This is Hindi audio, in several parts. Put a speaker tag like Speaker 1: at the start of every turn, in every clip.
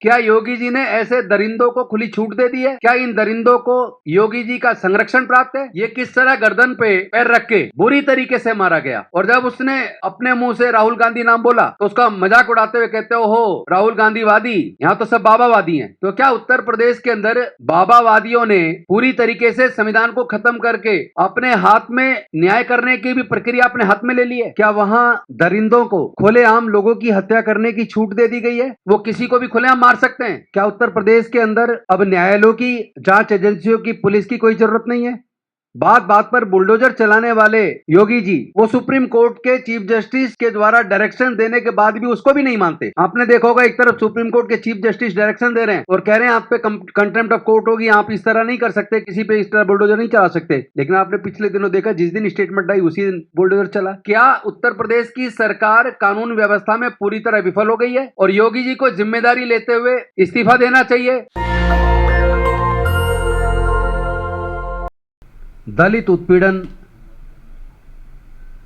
Speaker 1: क्या योगी जी ने ऐसे दरिंदों को खुली छूट दे दी है? क्या इन दरिंदों को योगी जी का संरक्षण प्राप्त है? ये किस तरह गर्दन पे पैर रख के बुरी तरीके से मारा गया। और जब उसने अपने मुंह से राहुल गांधी नाम बोला तो उसका मजाक उड़ाते हुए कहते हो राहुल गांधी वादी, यहाँ तो सब बाबावादी हैं। तो क्या उत्तर प्रदेश के अंदर बाबावादियों ने पूरी तरीके से संविधान को खत्म करके अपने हाथ में न्याय करने की भी प्रक्रिया अपने हाथ में ले ली है? क्या वहां दरिंदों को खुलेआम लोगों की हत्या करने की छूट दे दी गई है? वो किसी को भी खुलेआम मार सकते हैं। क्या उत्तर प्रदेश के अंदर अब न्यायालयों की, जांच एजेंसियों की, पुलिस की कोई जरूरत नहीं है? बात बात पर बुलडोजर चलाने वाले योगी जी वो सुप्रीम कोर्ट के चीफ जस्टिस के द्वारा डायरेक्शन देने के बाद भी उसको भी नहीं मानते। आपने देखा होगा, एक तरफ सुप्रीम कोर्ट के चीफ जस्टिस डायरेक्शन दे रहे हैं और कह रहे हैं आप पे कंटेम्प्ट ऑफ कोर्ट होगी, आप इस तरह नहीं कर सकते, किसी पे इस तरह बुलडोजर नहीं चला सकते। लेकिन आपने पिछले दिनों देखा, जिस दिन स्टेटमेंट आई उसी दिन बुलडोजर चला। क्या उत्तर प्रदेश की सरकार कानून व्यवस्था में पूरी तरह विफल हो गई है और योगी जी को जिम्मेदारी लेते हुए इस्तीफा देना चाहिए? दलित उत्पीड़न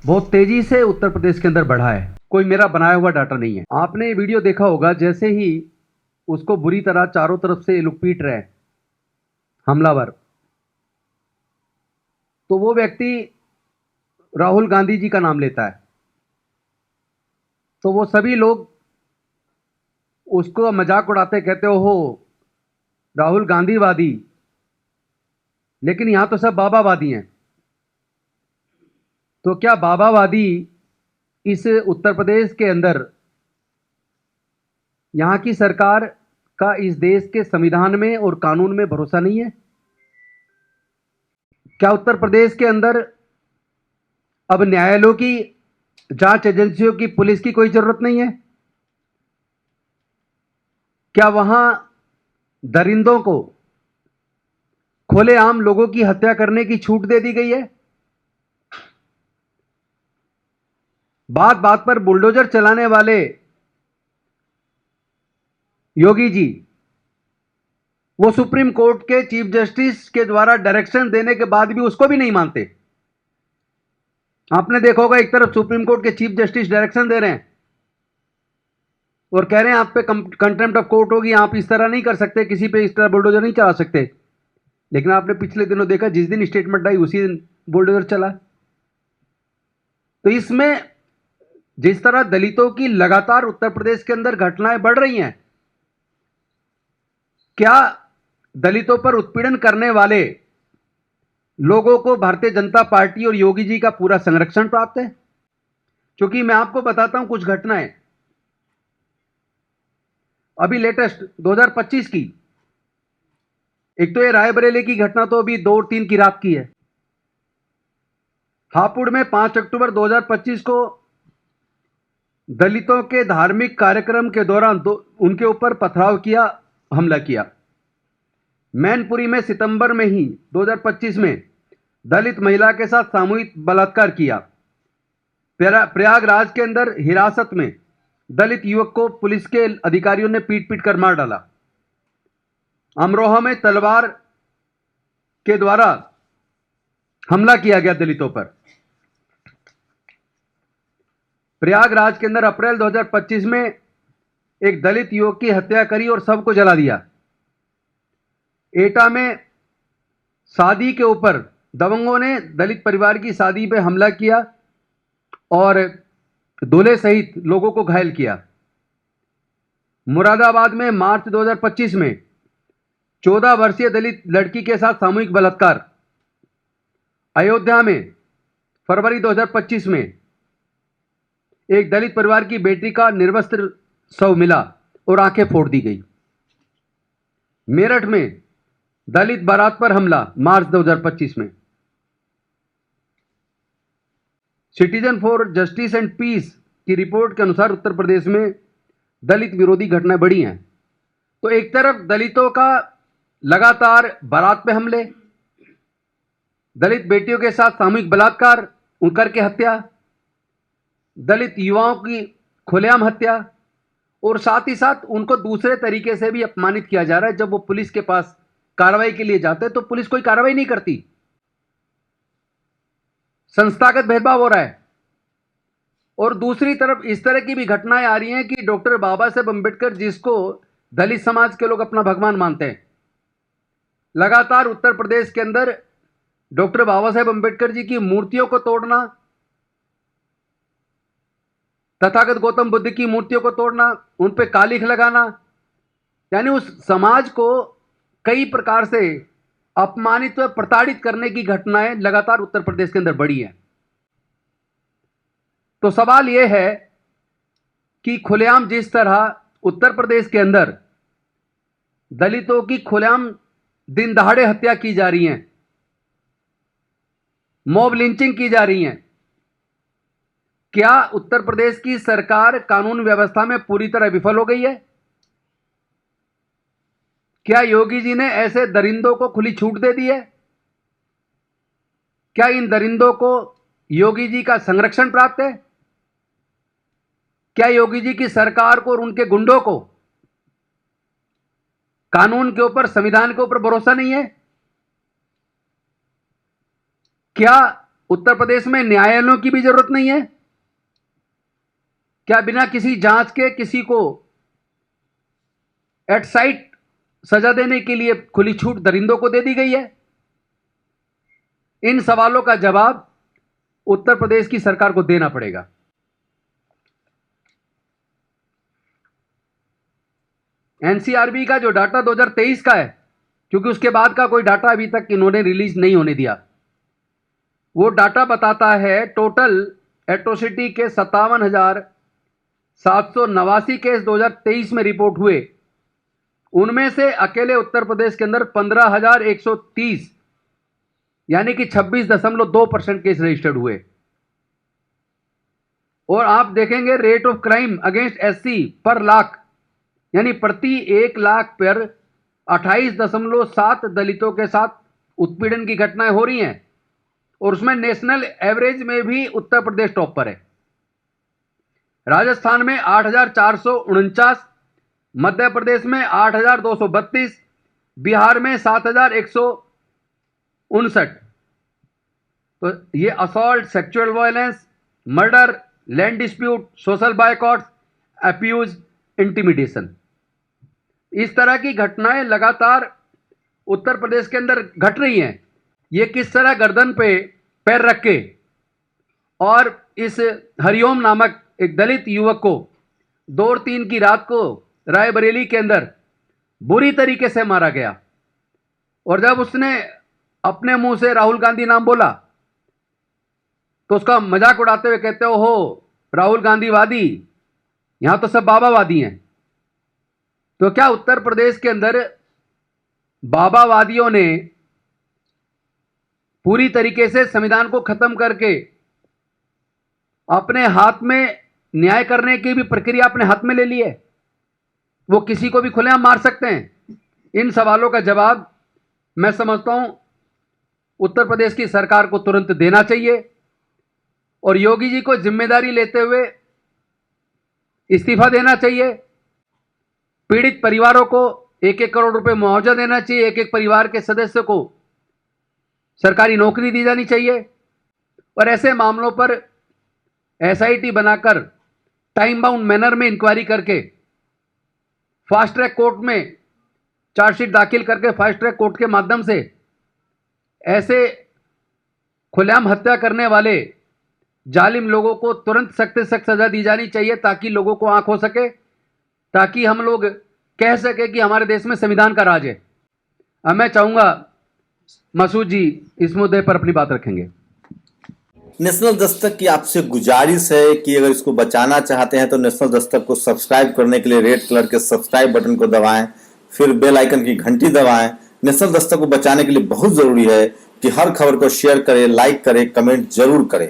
Speaker 1: बहुत तेजी से उत्तर प्रदेश के अंदर बढ़ा है। कोई मेरा बनाया हुआ डाटा नहीं है। आपने ये वीडियो देखा होगा, जैसे ही उसको बुरी तरह चारों तरफ से लोग पीट रहे हैं हमलावर, तो वो व्यक्ति राहुल गांधी जी का नाम लेता है, तो वो सभी लोग उसको मजाक उड़ाते, कहते हो राहुल गांधीवादी, लेकिन यहां तो सब बाबावादी हैं। तो क्या बाबावादी इस उत्तर प्रदेश के अंदर यहां की सरकार का इस देश के संविधान में और कानून में भरोसा नहीं है? क्या उत्तर प्रदेश के अंदर अब न्यायालयों की, जांच एजेंसियों की, पुलिस की कोई जरूरत नहीं है? क्या वहां दरिंदों को खुलेआम लोगों की हत्या करने की छूट दे दी गई है? बात बात पर बुलडोजर चलाने वाले योगी जी वो सुप्रीम कोर्ट के चीफ जस्टिस के द्वारा डायरेक्शन देने के बाद भी उसको भी नहीं मानते। आपने देखा होगा, एक तरफ सुप्रीम कोर्ट के चीफ जस्टिस डायरेक्शन दे रहे हैं और कह रहे हैं आप पे कंटेम्प्ट ऑफ कोर्ट होगी, आप इस तरह नहीं कर सकते, किसी पे इस तरह बुलडोजर नहीं चला सकते। लेकिन आपने पिछले दिनों देखा, जिस दिन स्टेटमेंट आई उसी दिन बुलडोजर चला। तो इसमें जिस तरह दलितों की लगातार उत्तर प्रदेश के अंदर घटनाएं बढ़ रही हैं, क्या दलितों पर उत्पीड़न करने वाले लोगों को भारतीय जनता पार्टी और योगी जी का पूरा संरक्षण प्राप्त है? क्योंकि मैं आपको बताता हूं कुछ घटनाएं अभी लेटेस्ट 2025 की। एक तो ये रायबरेली की घटना तो अभी 2 और 3 की रात की है। हापुड़ में 5 अक्टूबर 2025 को दलितों के धार्मिक कार्यक्रम के दौरान उनके ऊपर पथराव किया, हमला किया। मैनपुरी में सितंबर में ही 2025 में दलित महिला के साथ सामूहिक बलात्कार किया। प्रयागराज के अंदर हिरासत में दलित युवक को पुलिस के अधिकारियों ने पीट पीट कर मार डाला। अमरोहा में तलवार के द्वारा हमला किया गया दलितों पर। प्रयागराज के अंदर अप्रैल 2025 में एक दलित युवक की हत्या करी और शव को जला दिया। एटा में शादी के ऊपर दबंगों ने दलित परिवार की शादी पे हमला किया और दूल्हे सहित लोगों को घायल किया। मुरादाबाद में मार्च 2025 में 14 वर्षीय दलित लड़की के साथ सामूहिक बलात्कार। अयोध्या में फरवरी 2025 में एक दलित परिवार की बेटी का निर्वस्त्र शव मिला और आंखें फोड़ दी गई। मेरठ में दलित बारात पर हमला मार्च 2025 में। Citizen for justice and peace की रिपोर्ट के अनुसार उत्तर प्रदेश में दलित विरोधी घटनाएं बढ़ी हैं। तो एक तरफ दलितों का लगातार बारात पे हमले, दलित बेटियों के साथ सामूहिक बलात्कार करके हत्या, दलित युवाओं की खुलेआम हत्या, और साथ ही साथ उनको दूसरे तरीके से भी अपमानित किया जा रहा है। जब वो पुलिस के पास कार्रवाई के लिए जाते हैं तो पुलिस कोई कार्रवाई नहीं करती। संस्थागत भेदभाव हो रहा है। और दूसरी तरफ इस तरह की भी घटनाएं आ रही हैं कि डॉक्टर बाबा साहेब अंबेडकर, जिसको दलित समाज के लोग अपना भगवान मानते हैं। लगातार उत्तर प्रदेश के अंदर डॉक्टर बाबा साहेब अंबेडकर जी की मूर्तियों को तोड़ना, तथागत गौतम बुद्ध की मूर्तियों को तोड़ना, उन पे कालिख लगाना, यानी उस समाज को कई प्रकार से अपमानित व प्रताड़ित करने की घटनाएं लगातार उत्तर प्रदेश के अंदर बढ़ी हैं। तो सवाल यह है कि खुलेआम जिस तरह उत्तर प्रदेश के अंदर दलितों की खुलेआम दिन दहाड़े हत्या की जा रही है, मॉब लिंचिंग की जा रही है, क्या उत्तर प्रदेश की सरकार कानून व्यवस्था में पूरी तरह विफल हो गई है? क्या योगी जी ने ऐसे दरिंदों को खुली छूट दे दी है? क्या इन दरिंदों को योगी जी का संरक्षण प्राप्त है? क्या योगी जी की सरकार को और उनके गुंडों को कानून के ऊपर, संविधान के ऊपर भरोसा नहीं है? क्या उत्तर प्रदेश में न्यायालयों की भी जरूरत नहीं है? क्या बिना किसी जांच के किसी को एट साइट सजा देने के लिए खुली छूट दरिंदों को दे दी गई है? इन सवालों का जवाब उत्तर प्रदेश की सरकार को देना पड़ेगा। एनसीआरबी का जो डाटा 2023 का है, क्योंकि उसके बाद का कोई डाटा अभी तक इन्होंने रिलीज नहीं होने दिया, वो डाटा बताता है टोटल एट्रोसिटी के 57,789 केस 2023 में रिपोर्ट हुए। उनमें से अकेले उत्तर प्रदेश के अंदर 15,130 यानी कि 26.2% केस रजिस्टर्ड हुए। और आप देखेंगे rate of crime against SC पर लाख, यानी प्रति 1 लाख पर 28.7 दलितों के साथ उत्पीड़न की घटनाएं हो रही हैं, और उसमें नेशनल एवरेज में भी उत्तर प्रदेश टॉप पर है। राजस्थान में 8,449, मध्य प्रदेश में 8,232, बिहार में 7,159। तो ये assault, sexual violence, murder, land dispute, social boycott, abuse, intimidation, इस तरह की घटनाएं लगातार उत्तर प्रदेश के अंदर घट रही हैं। ये किस तरह गर्दन पे पैर रख के और इस हरिओम नामक एक दलित युवक को 2 और 3 की रात को रायबरेली के अंदर बुरी तरीके से मारा गया, और जब उसने अपने मुंह से राहुल गांधी नाम बोला तो उसका मजाक उड़ाते हुए कहते हो राहुल गांधी वादी, यहां तो सब बाबावादी हैं। तो क्या उत्तर प्रदेश के अंदर बाबावादियों ने पूरी तरीके से संविधान को खत्म करके अपने हाथ में न्याय करने की भी प्रक्रिया अपने हाथ में ले ली है? वो किसी को भी खुलेआम मार सकते हैं। इन सवालों का जवाब मैं समझता हूं उत्तर प्रदेश की सरकार को तुरंत देना चाहिए, और योगी जी को जिम्मेदारी लेते हुए इस्तीफा देना चाहिए। पीड़ित परिवारों को 1-1 करोड़ रुपए मुआवजा देना चाहिए। एक परिवार के सदस्य को सरकारी नौकरी दी जानी चाहिए, और ऐसे मामलों पर एसआईटी बनाकर टाइम बाउंड मैनर में इंक्वायरी करके फास्ट ट्रैक कोर्ट में चार्जशीट दाखिल करके फास्ट ट्रैक कोर्ट के माध्यम से ऐसे खुलेआम हत्या करने वाले जालिम लोगों को तुरंत सख्त से सख्त सजा दी जानी चाहिए, ताकि लोगों को आंख हो सके, ताकि हम लोग कह सके कि हमारे देश में संविधान का राज है। अब मैं चाहूंगा मसूद जी इस मुद्दे पर अपनी बात रखेंगे।
Speaker 2: नेशनल दस्तक की आपसे गुजारिश है कि अगर इसको बचाना चाहते हैं तो नेशनल दस्तक को सब्सक्राइब करने के लिए रेड कलर के सब्सक्राइब बटन को दबाएं, फिर बेल आइकन की घंटी दबाएं। नेशनल दस्तक को बचाने के लिए बहुत जरूरी है कि हर खबर को शेयर करें, लाइक करें, कमेंट जरूर करें।